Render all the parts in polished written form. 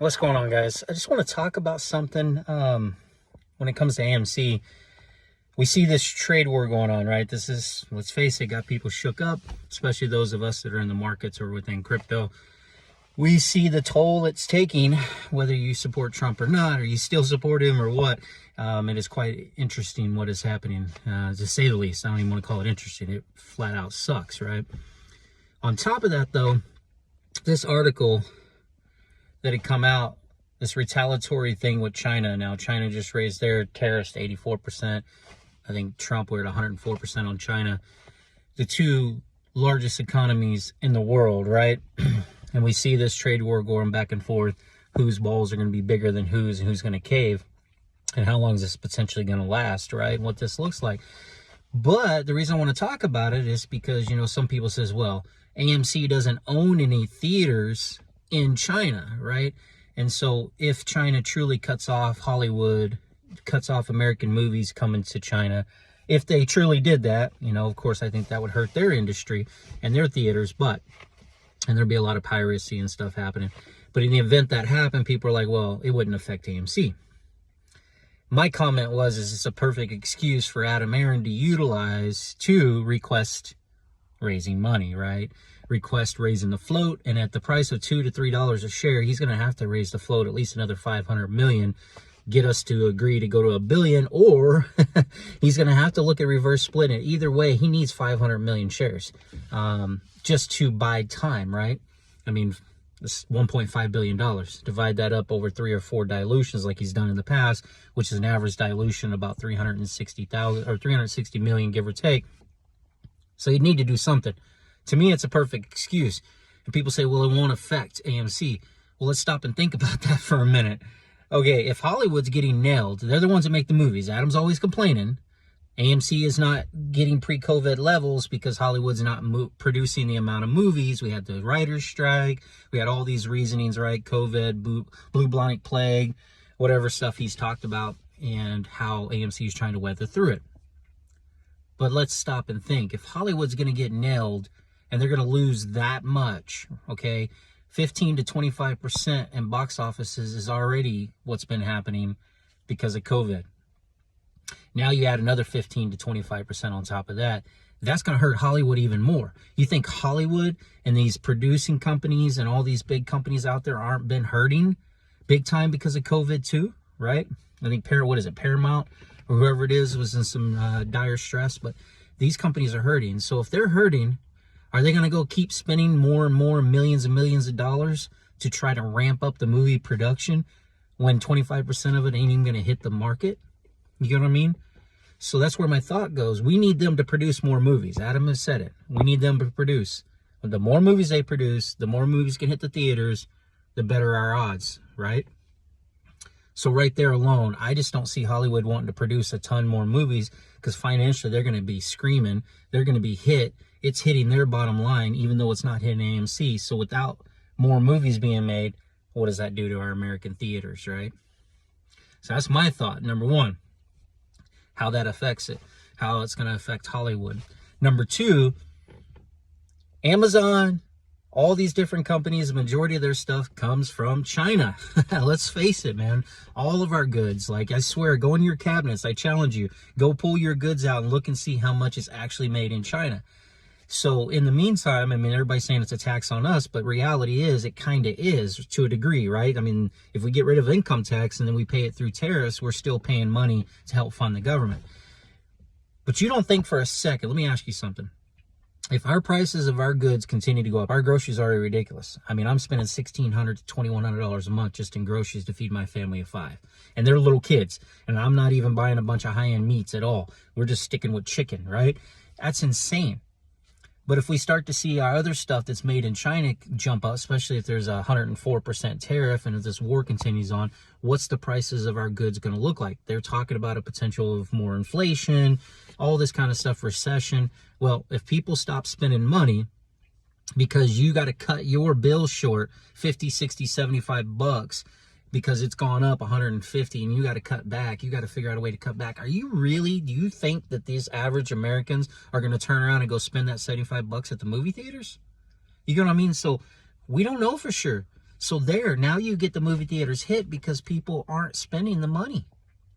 What's going on, guys? I just want to talk about something when it comes to AMC. We see this trade war going on, right? This is, let's face it, got people shook up, especially those of us that are in the markets or within crypto. We see the toll it's taking, whether you support Trump or not, or you still support him or what. It is quite interesting what is happening, to say the least. I don't even want to call it interesting. It flat out sucks, right? On top of that, though, this article that had come out, this retaliatory thing with China. Now, China just raised their tariffs to 84%. I think Trump were at 104% on China. The two largest economies in the world, right? And we see this trade war going back and forth. Whose balls are going to be bigger than whose, and who's going to cave, and how long is this potentially going to last, right? And what this looks like. But the reason I want to talk about it is because, you know, some people says, well, AMC doesn't own any theaters in China, right? And so if China truly cuts off Hollywood, cuts off American movies coming to China, if they truly did that, you know, of course, I think that would hurt their industry and their theaters, and there'd be a lot of piracy and stuff happening. But in the event that happened, people are like, well, it wouldn't affect AMC. My comment was, is it's a perfect excuse for Adam Aron to utilize to request raising money, right? Request raising the float, and at the price of $2 to $3 a share, he's going to have to raise the float at least another 500 million, get us to agree to go to $1 billion, or he's going to have to look at reverse splitting it. Either way, he needs 500 million shares just to buy time, right? I mean, this $1.5 billion. Divide that up over 3 or 4 dilutions like he's done in the past, which is an average dilution about 360,000 or 360 million, give or take. So you need to do something. To me, it's a perfect excuse. And people say, well, it won't affect AMC. Well, let's stop and think about that for a minute. Okay, if Hollywood's getting nailed, they're the ones that make the movies. Adam's always complaining. AMC is not getting pre-COVID levels because Hollywood's not producing the amount of movies. We had the writer's strike. We had all these reasonings, right? COVID, blue bubonic plague, whatever stuff he's talked about, and how AMC is trying to weather through it. But let's stop and think. If Hollywood's going to get nailed and they're going to lose that much, okay, 15 to 25% in box offices is already what's been happening because of COVID. Now you add another 15 to 25% on top of that. That's going to hurt Hollywood even more. You think Hollywood and these producing companies and all these big companies out there aren't been hurting big time because of COVID too, right? I think Paramount or whoever it is was in some dire stress, but these companies are hurting. So if they're hurting, are they going to go keep spending more and more millions and millions of dollars to try to ramp up the movie production when 25% of it ain't even going to hit the market? You know what I mean? So that's where my thought goes. We need them to produce more movies. Adam has said it. We need them to produce. The more movies they produce, the more movies can hit the theaters, the better our odds, right? So right there alone, I just don't see Hollywood wanting to produce a ton more movies because financially they're going to be screaming. They're going to be hit. It's hitting their bottom line, even though it's not hitting AMC. So without more movies being made, what does that do to our American theaters, right? So that's my thought. Number one, how that affects it, how it's going to affect Hollywood. Number two, Amazon, all these different companies, the majority of their stuff comes from China. Let's face it, man. All of our goods, like I swear, go in your cabinets. I challenge you. Go pull your goods out and look and see how much is actually made in China. So in the meantime, I mean, everybody's saying it's a tax on us, but reality is it kind of is to a degree, right? I mean, if we get rid of income tax and then we pay it through tariffs, we're still paying money to help fund the government. But you don't think for a second, let me ask you something. If our prices of our goods continue to go up, our groceries are already ridiculous. I mean, I'm spending $1,600 to $2,100 a month just in groceries to feed my family of 5. And they're little kids. And I'm not even buying a bunch of high-end meats at all. We're just sticking with chicken, right? That's insane. But if we start to see our other stuff that's made in China jump up, especially if there's a 104% tariff and if this war continues on, what's the prices of our goods going to look like? They're talking about a potential of more inflation, all this kind of stuff, recession. Well, if people stop spending money because you got to cut your bill short 50, 60, 75 bucks because it's gone up 150 and you got to cut back. You got to figure out a way to cut back. Do you think that these average Americans are going to turn around and go spend that 75 bucks at the movie theaters? You know what I mean? So we don't know for sure. So there, now you get the movie theaters hit because people aren't spending the money.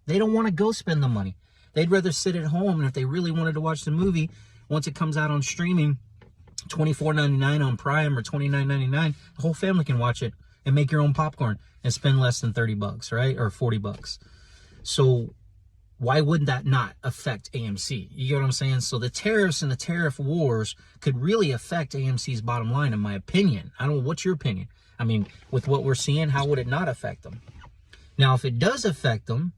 They don't want to go spend the money. They'd rather sit at home, and if they really wanted to watch the movie, once it comes out on streaming, $24.99 on Prime or $29.99, the whole family can watch it and make your own popcorn and spend less than $30, right? Or $40. So why wouldn't that not affect AMC? You get what I'm saying? So the tariffs and the tariff wars could really affect AMC's bottom line, in my opinion. I don't know, what's your opinion? I mean, with what we're seeing, how would it not affect them? Now, if it does affect them,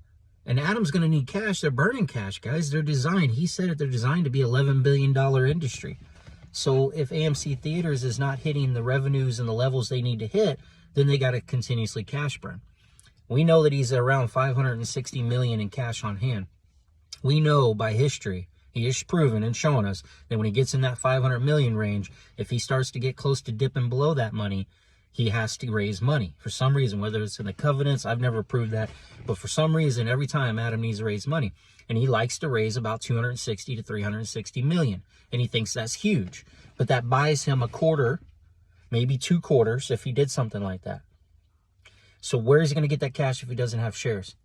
and Adam's going to need cash, they're burning cash, guys. They're designed, he said it, they're designed to be $11 billion industry. So if AMC Theaters is not hitting the revenues and the levels they need to hit, then they got to continuously cash burn. We know that he's around $560 million in cash on hand. We know by history, he has proven and shown us that when he gets in that 500 million range, if he starts to get close to dipping below that money, he has to raise money for some reason, whether it's in the covenants. I've never proved that, but for some reason, every time Adam needs to raise money, and he likes to raise about 260 to 360 million, and he thinks that's huge, but that buys him a quarter, maybe 2 quarters if he did something like that. So where is he going to get that cash if he doesn't have shares?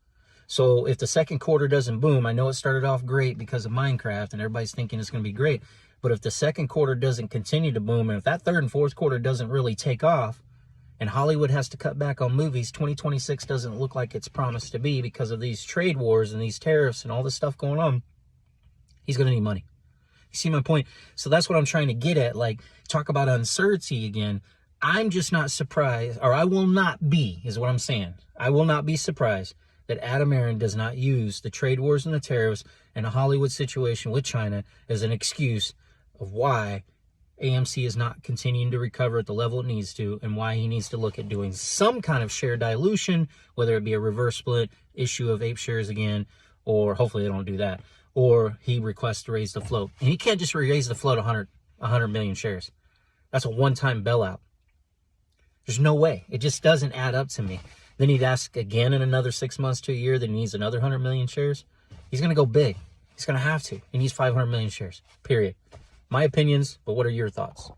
So if the second quarter doesn't boom, I know it started off great because of Minecraft and everybody's thinking it's going to be great, but if the second quarter doesn't continue to boom, and if that third and fourth quarter doesn't really take off, and Hollywood has to cut back on movies, 2026 doesn't look like it's promised to be because of these trade wars and these tariffs and all this stuff going on, he's going to need money. You see my point? So that's what I'm trying to get at. Like, talk about uncertainty again. I'm just not surprised, or I will not be, is what I'm saying. I will not be surprised that Adam Aron does not use the trade wars and the tariffs and a Hollywood situation with China as an excuse of why AMC is not continuing to recover at the level it needs to, and why he needs to look at doing some kind of share dilution, whether it be a reverse split, issue of ape shares again, or hopefully they don't do that, or he requests to raise the float. And he can't just raise the float 100 million shares. That's a one-time bailout. There's no way. It just doesn't add up to me. Then he'd ask again in another 6 months to a year that he needs another 100 million shares. He's going to go big. He's going to have to. He needs 500 million shares, period. My opinions, but what are your thoughts?